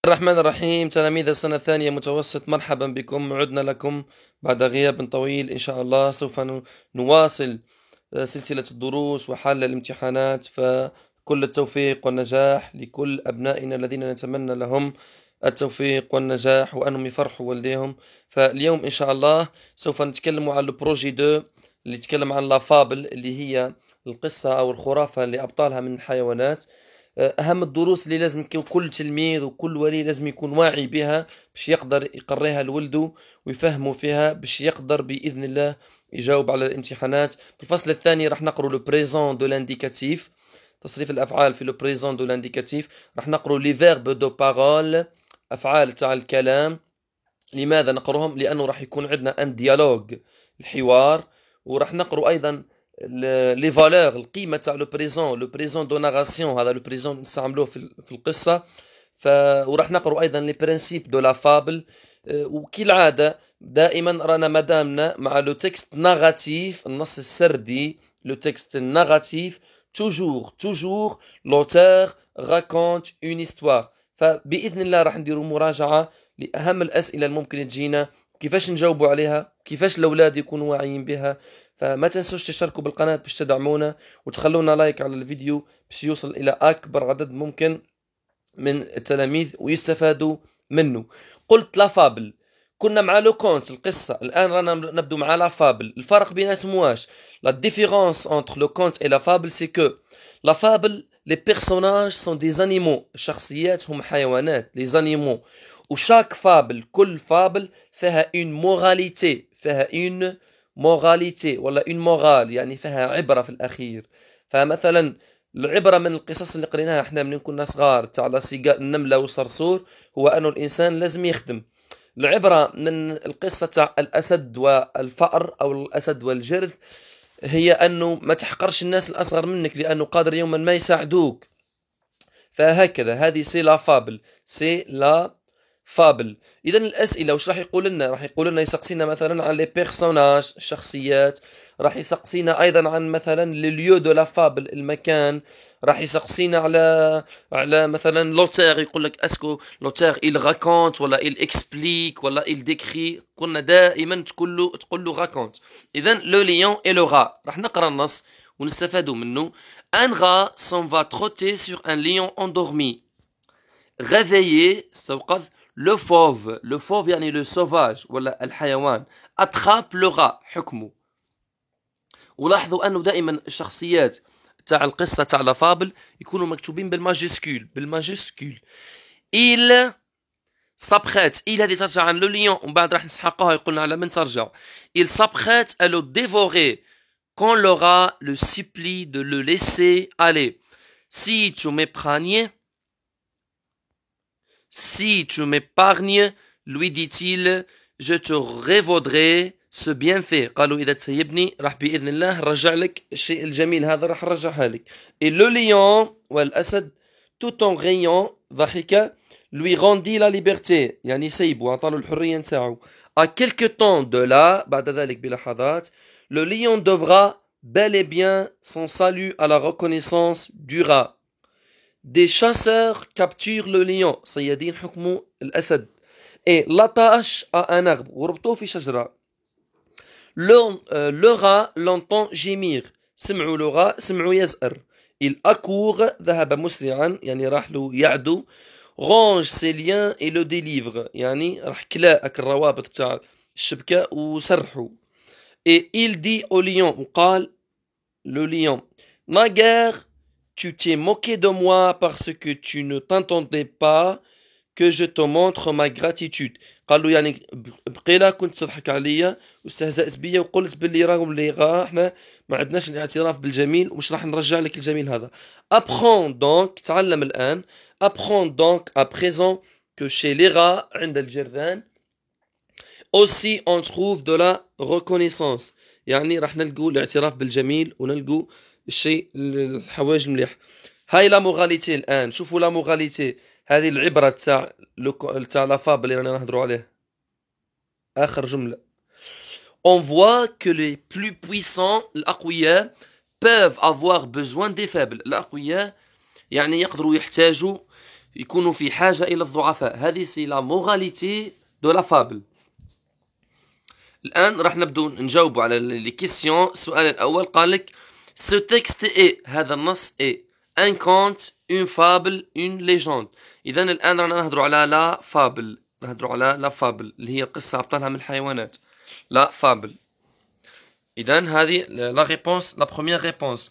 الرحمن الرحيم. تلاميذ السنة الثانية متوسط، مرحبا بكم. عدنا لكم بعد غياب طويل. إن شاء الله سوف نواصل سلسلة الدروس وحل الامتحانات، فكل التوفيق والنجاح لكل أبنائنا الذين نتمنى لهم التوفيق والنجاح وأنهم يفرحوا والديهم. فاليوم إن شاء الله سوف نتكلم عن البروجي 2 اللي يتكلم عن لافابل، اللي هي القصة أو الخرافة اللي أبطالها من الحيوانات. أهم الدروس اللي لازم كل تلميذ وكل ولي لازم يكون واعي بها باش يقدر يقريها لولده ويفهموا فيها باش يقدر بإذن الله يجاوب على الامتحانات. في الفصل الثاني راح نقرأ لو بريزون دو لانديكاتيف، تصريف الأفعال في لو بريزون دو لانديكاتيف. راح نقرأ لي فيرب دو بارول، أفعال تاع الكلام. لماذا نقرأهم؟ لأنه راح يكون عندنا ان ديالوج، الحوار. وراح نقرأ أيضا لي فالور، القيمه تاع لو بريزون دو ناراسيون، هذا لو بريزون نستعملوه في القصه. وراح نقرأ ايضا لي برينسيپ دو لا فابل. وكالعاده دائما رانا مدامنا مع لو تكست ناراتيف، النص السردي، لو تكست ناراتيف. توجور لوتور راكونت اون هيستوار. فباذن الله راح نديروا مراجعه لاهم الاسئله الممكن تجينا، كيفاش نجاوبوا عليها، كيفاش الاولاد يكونوا واعيين بها. فما تنسوش تشتركوا بالقناة باش تدعمونا وتخلونا لايك على الفيديو باش يوصل إلى أكبر عدد ممكن من التلاميذ ويستفادوا منه. قلت لا فابل، كنا مع لو كونت القصة، الآن رانا نبدو مع لا فابل. الفرق بيناتهم واش؟ لا ديفيرونس انتر لو كونت اي لا فابل سي كو لا فابل لي بيرسوناج سون دي زانيمو، الشخصيات هم حيوانات، لي زانيمو. وشاك فابل، كل فابل فيها اون موراليتي، فيها اون موراليتي ولا اون مورال، يعني فيها عبرة في الأخير. فمثلا العبرة من القصص اللي قريناها احنا من كنا صغار تاع النملة والصرصور هو أنه الإنسان لازم يخدم. العبرة من القصة تاع الأسد والفأر أو الأسد والجرذ هي أنه ما تحقرش الناس الأصغر منك، لأنه قادر يوما ما يساعدوك. فهكذا هذه سي لا فابل، سي لا فابل. اذا الاسئله واش راح يقول لنا؟ راح يقول لنا يسقسينا مثلا عن لي بيرسوناج، الشخصيات. راح يسقسينا ايضا عن مثلا لي ليو دو لا فابل، المكان. راح يسقسينا على مثلا لوتير، يقول لك اسكو لوتير il raconte ولا il explique ولا il décrit. قلنا دائما تقول له raconte. اذا لو ليون اي لو غا، راح نقرا النص ونستفادوا منه. Un rat s'en va trotter sur un lion endormi. Réveillé, le fauve يعني le sauvage ولا الحيوان attrape le rat حكمه. ولاحظوا أنه دائما الشخصيات تاع القصة تاع لا فابل يكونوا مكتوبين بالماجيسكول. il s'apprête، il هذه ترجع عن لو ليون ومن بعد راح نسحقوها يقولنا على من ترجع. il s'apprête à le dévorer quand le rat le supplie de le laisser aller. Si tu m'épargnes, lui dit-il, je te revaudrai ce bienfait. قالوا إذا تسيبني راح بإذن الله نرجع لك الشيء الجميل هذا، راح نرجعها لك. Et le lion والأسد tout en riant ضحك lui rendit la liberté، يعني سيبه، أعطاه الحرية نتاعو. À quelque temps de là، بعد ذلك بلحظات، le lion devra bel et bien son salut à la reconnaissance du rat. Des chasseurs capturent le lion، صيادين حكموا الأسد، et l'attachent à un arbre، وربطوه في شجرة. Le rat l'entend gémir، سمعوا le rat، سمعوا يزأر. il accourt، ذهب مسرعا، يعني راح له يعدو. range ses liens et le délivre، يعني راح كلاءك الروابط تاع الشبكة وسرحوا. et il dit au lion، وقال le lion، naguère tu t'es moqué de moi parce que tu ne t'entendais pas que je te montre ma gratitude. قال له يعني بقيلا كنت تضحك عليا واستهزأت بيا وقلت باللي راهم اللي احنا ما عندناش الاعتراف بالجميل ومش راح نرجع لك الجميل هذا. apprends donc، تعلم الآن. apprends donc à présent que chez les rats، عند الجرذان، aussi on trouve de la reconnaissance، يعني راح نلقوا الاعتراف بالجميل ونلقوا الشيء الحوايج مليح. هاي لا موراليتي. الان شوفوا لا موراليتي، هذه العبره تاع لا فابل اللي رانا نهضروا عليه. اخر جمله، on voit que les plus puissants، الاقوياء، peuvent avoir besoin des faibles، الاقوياء يعني يقدروا يحتاجوا يكونوا في حاجة إلى الضعفاء. هذه سي لا موراليتي دو لا فابل. الآن راح نبدو نجاوب على لي كيسيون. السؤال الأول قال لك ce texte est، هذا النص est un conte، une fable، une légende. إذا الآن رانا نهضروا على لا فابل، نهضروا على لا فابل اللي هي قصة أبطالها من الحيوانات. لا فابل. إذا هذه لا réponse، la première réponse.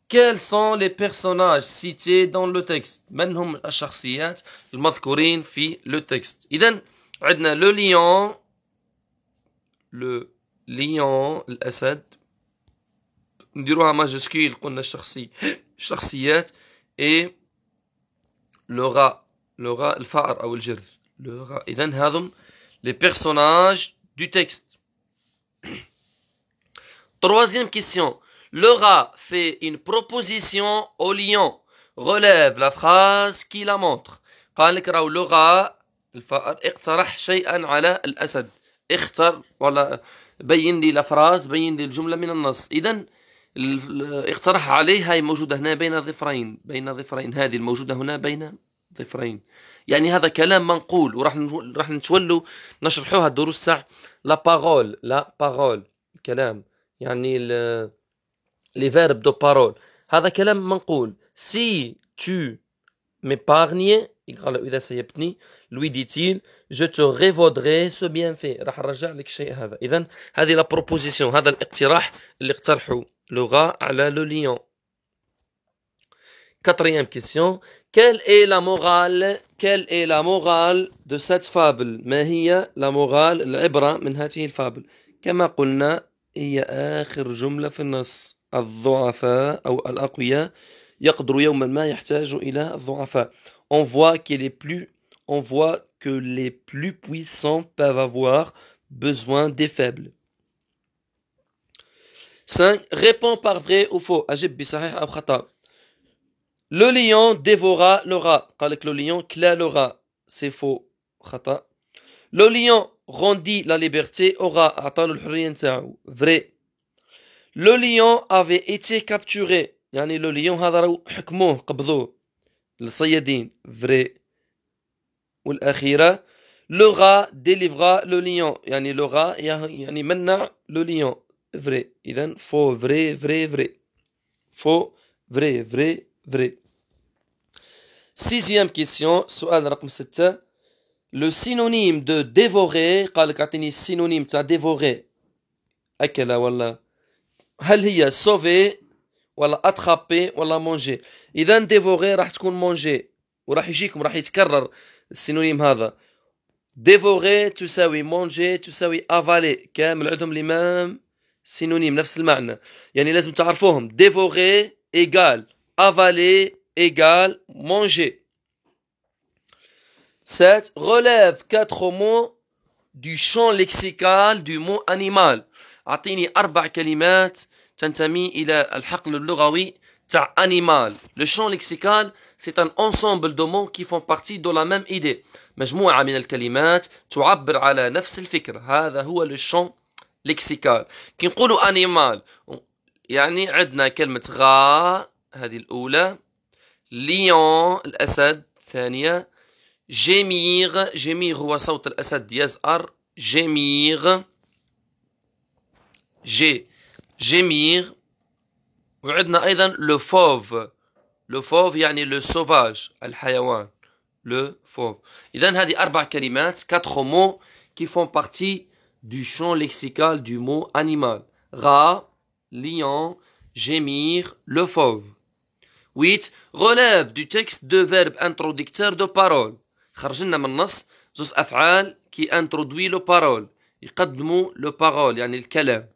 Quels sont les personnages cités dans le texte؟ من هم الشخصيات المذكورين في le texte؟ إذا عندنا le lion، الأسد، نديروها ماجسكيل قلنا الشخصيات، et le rat الفأر أو الجرذ le rat. إذا هذم les personnages du texte. Troisième question. Le rat fait une proposition au lion. Relève la phrase qui la montre. قال لك راهو le rat الفأر اقترح شيئا على الأسد. اختر ولا بين لي الفراز، بين لي الجملة من النص. إذا اقترح عليه، هاي موجودة هنا بين ظفرين، هذه الموجودة هنا بين ظفرين. يعني هذا كلام منقول، وراح نتولوا نشرحوها الدروس ساعة. لا بارول الكلام، يعني les verbes de parole. هذا كلام منقول. Si tu m'épargnes، يقال إذا سيبتني، lui dit-il، je te révaudrai ce bienfait، راح نرجع لك شيء هذا. إذا هذه la proposition، هذا الاقتراح اللي اقترحه le rat على le lion. Quatrième question. Quelle est la morale de cette fable؟ ما هي la morale، العبرة من هذه الفابل؟ كما قلنا هي آخر جملة في النص. الضعفاء أو الأقوياء يقدر يوما ما يحتاج إلى الضعفاء. On voit que les plus puissants peuvent avoir besoin des faibles. 5. Réponds par vrai ou faux. أجب بصحيح أو خطأ. Le lion dévora le rat. قال لك le lion كلا le rat. C'est faux. خطأ. Le lion rendit la liberté au rat. أعطاه الحرية نتاعو. Vrai. Le lion avait été capturé. يعني le lion هذا راهو حكموه، قبضوه الصيادين. Vrai. والأخيرة le rat délivra le lion. يعني le rat يعني منع le lion. Vrai. إذن faux vrai vrai. Faux vrai vrai. Sixième question. سؤال رقم 6. Le synonyme de dévorer، قال لك أعطيني السينونيم تاع dévorer. أكل ولا، هل هي sauver ولا attraper ولا manger؟ إذا dévorer راح تكون manger، وراح راح يتكرر السينونيم هذا. dévorer تساوي manger تساوي avaler، كامل عندهم لمام سينونيم نفس المعنى، يعني لازم تعرفوهم. dévorer égale avaler égale manger. 7. Relève 4 mots du champ lexical du mot animal. أعطيني 4 كلمات تنتمي إلى الحقل اللغوي تاع animal. Le champ lexical c'est un ensemble de mots qui font partie de la même idée. مجموعة من الكلمات تعبر على نفس الفكرة. هذا هو le champ lexical. كي نقولوا animal يعني عندنا كلمة غا هذه الأولى، lion الأسد الثانية، جيمير هو صوت الأسد يزأر، جيمير. وعندنا أيضا لو فوف يعني لو سوفاج الحيوان، لو فوف. إذن هذه 4 كلمات 4 mots qui font partie du champ lexical du mot animal. rat, lion, gémir, le fauve. 8. Relève du texte 2 verbes introducteurs de parole. خرج لنا من النص 2 أفعال qui introduit le parole، يقدموا le parole يعني الكلام.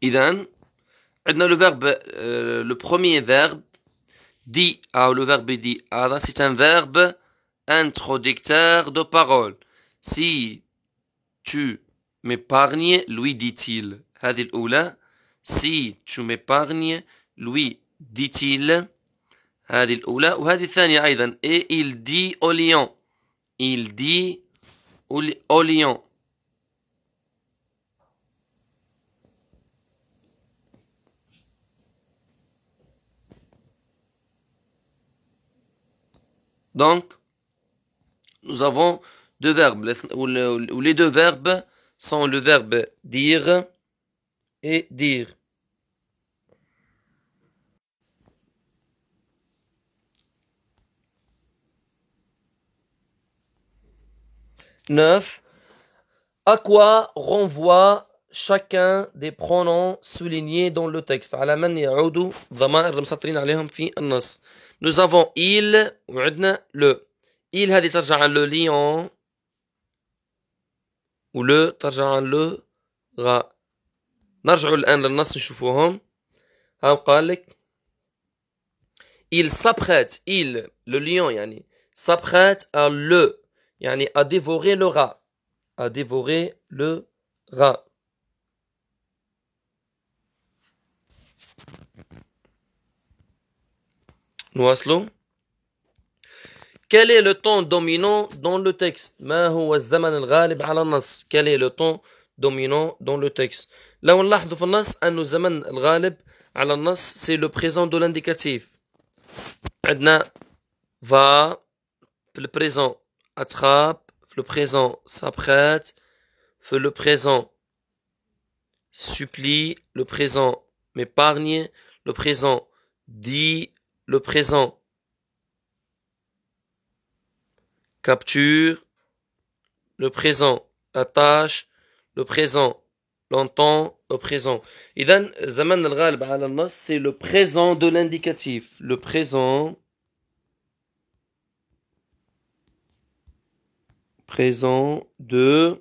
إذن عندنا le verbe le premier verbe dit أو le verbe dit هذا c'est un verbe introducteur de parole. Si tu m'épargnes lui dit-il. هذه الأولى. Si tu m'épargnes lui dit-il. هذه الأولى. وهذه الثانية أيضا. Et il dit au lion. Il dit au lion. Donc, nous avons deux verbes, où les deux verbes sont le verbe dire et dire. Neuf. À quoi renvoie chacun des pronoms soulignés dans le texte. على من يعود ضمائر المسطرين عليهم في النص. Nous avons il وعندنا le. Il هذه ترجع عن le lion و le ترجع عن le rat. نرجع الآن للنص نشوفوهم. ها قال لك il s'apprête il le lion يعني s'apprête à le يعني à dévorer le rat. À dévorer le rat. نواصلوا. Quel est le ton dominant dans le texte؟ ما هو الزمن الغالب على النص؟ Quel est le ton dominant dans le texte؟ لو نلاحظوا في النص أن الزمن الغالب على النص c'est le présent de l'indicatif. عندنا va في le présent attrape, في le présent s'apprête, في le présent supplie, le présent m'épargne, le présent dit, le présent capture, le présent attache, le présent l'entend, le présent. إذن الزمن الغالب على النص c'est le présent de l'indicatif. Le présent de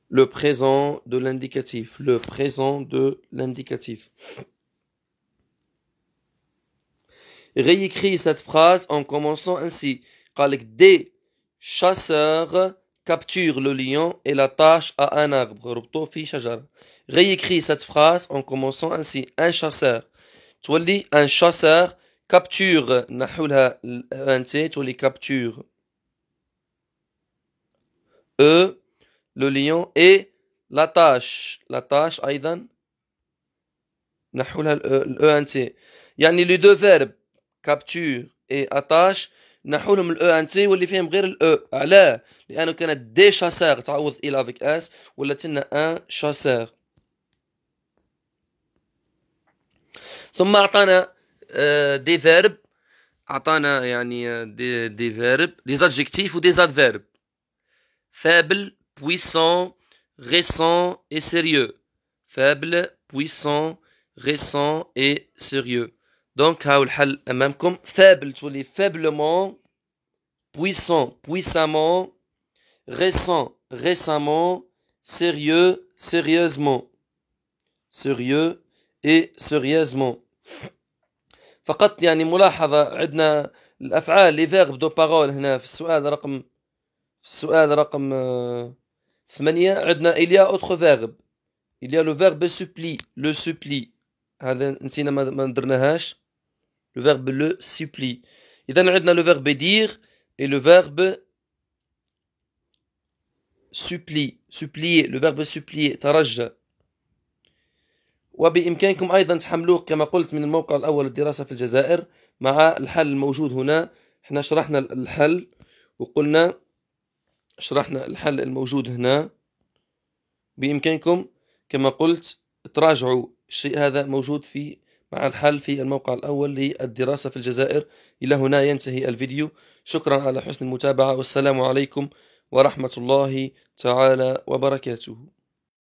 le présent de l'indicatif. Le présent de l'indicatif. Réécris cette phrase en commençant ainsi. Des chasseurs capturent le lion et l'attachent à un arbre. Réécris cette phrase en commençant ainsi. Un chasseur. تولي un chasseur capture نحولها انت تولي capture le lion et l'attache أيضا نحولها انت يعني les deux verbes capture et attache نحولهم انت واللي فيهم غير علاه لأنه كانت des chasseurs تعوض إلى avec اس ولاتنا un chasseur. ثم أعطانا des verbes أعطانا يعني des verbes des adjectifs ou des adverbes faible, puissant, récent et sérieux. Faible, puissant, récent et sérieux. Donc هاو الحل أمامكم. Faible تولي faiblement, puissant, puissamment, récent, récemment, sérieux, sérieusement. Sérieux et sérieusement. فقط يعني ملاحظة عندنا الأفعال les verbes de parole هنا في السؤال رقم 8 عندنا il y a autre verbe. Il y a le verbe supplie, le supplie. هذا نسينا ما ندرناهاش. Le verbe le supplie. إذا عندنا le verbe dire et le verbe supplie, supplier, le verbe supplier ترجى. وبإمكانكم أيضا تحملوه كما قلت من الموقع الأول الدراسة في الجزائر مع الحل الموجود هنا. احنا شرحنا الحل وقلنا شرحنا الحل الموجود هنا. بإمكانكم كما قلت تراجعوا الشيء هذا موجود مع الحل في الموقع الأول للدراسة في الجزائر. إلى هنا ينتهي الفيديو. شكرا على حسن المتابعة والسلام عليكم ورحمة الله تعالى وبركاته.